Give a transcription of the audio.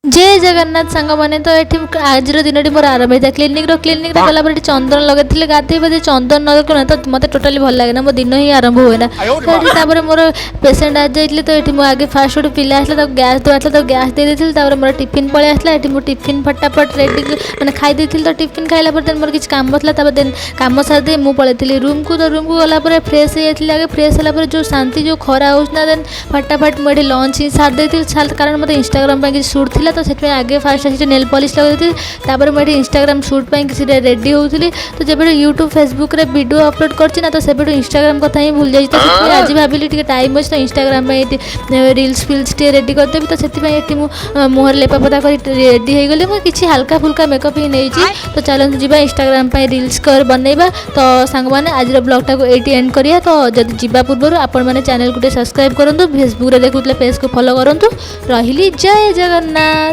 जय जगन्नाथ सांग मैंने तो ये आज दिन मोर आरंभ होता क्लिनिक गला चंदन लगे गाधे बधे चंदन न रखना तो मत टोटाली भल लगे ना मो दिन ही आरंभ हुए ना तो मोर पेसेंट आज जाइए तो ये मुझे फास्ट गोटे पिला आसला गैस दुआ तो गैस दे देती मोर टिफिन पलि आसला ये टिफिन फटाफट रेडी मैंने खाई तो टिफिन खाइला मोर किसी काम था देन कम सारी मुझे पलैली रूम को गला फ्रेश हो जाती आगे फ्रेश है जो शांति जो खरा हो देन फटाफट मुझे लंच ही सारी देती कारण मतलब इंस्टाग्राम किसी सुट थी तो से आगे फास्ट आसी नेल पॉलिश लगे तापर मुझे इंस्टाग्राम शूट पर किसी रेडी होती तो जब यूट्यूब फेसबुक रे वीडियो अपलोड करना तो से इंस्टाग्राम कथा ही भूल जाइए तो आज भाविली टाइम अच्छे तो इंस्टाग्राम रील्स फिल्स टे रेडी करदेवी तो से मुहर लेपापदा कर रेडी हो गली मुझे किसी हल्का फुल्का मेकअप ही नहीं तो चलते जी इंस्टाग्राम रील्स कर बनइबा तो सांग मैंने आज ब्लॉगटा को ये एंड करिया तो जब जीवा पूर्व आपण मैंने चैनल को सब्सक्राइब करूँ फेसबुक रे देखुले पेज को फॉलो करूँ रही जय जगन्नाथ।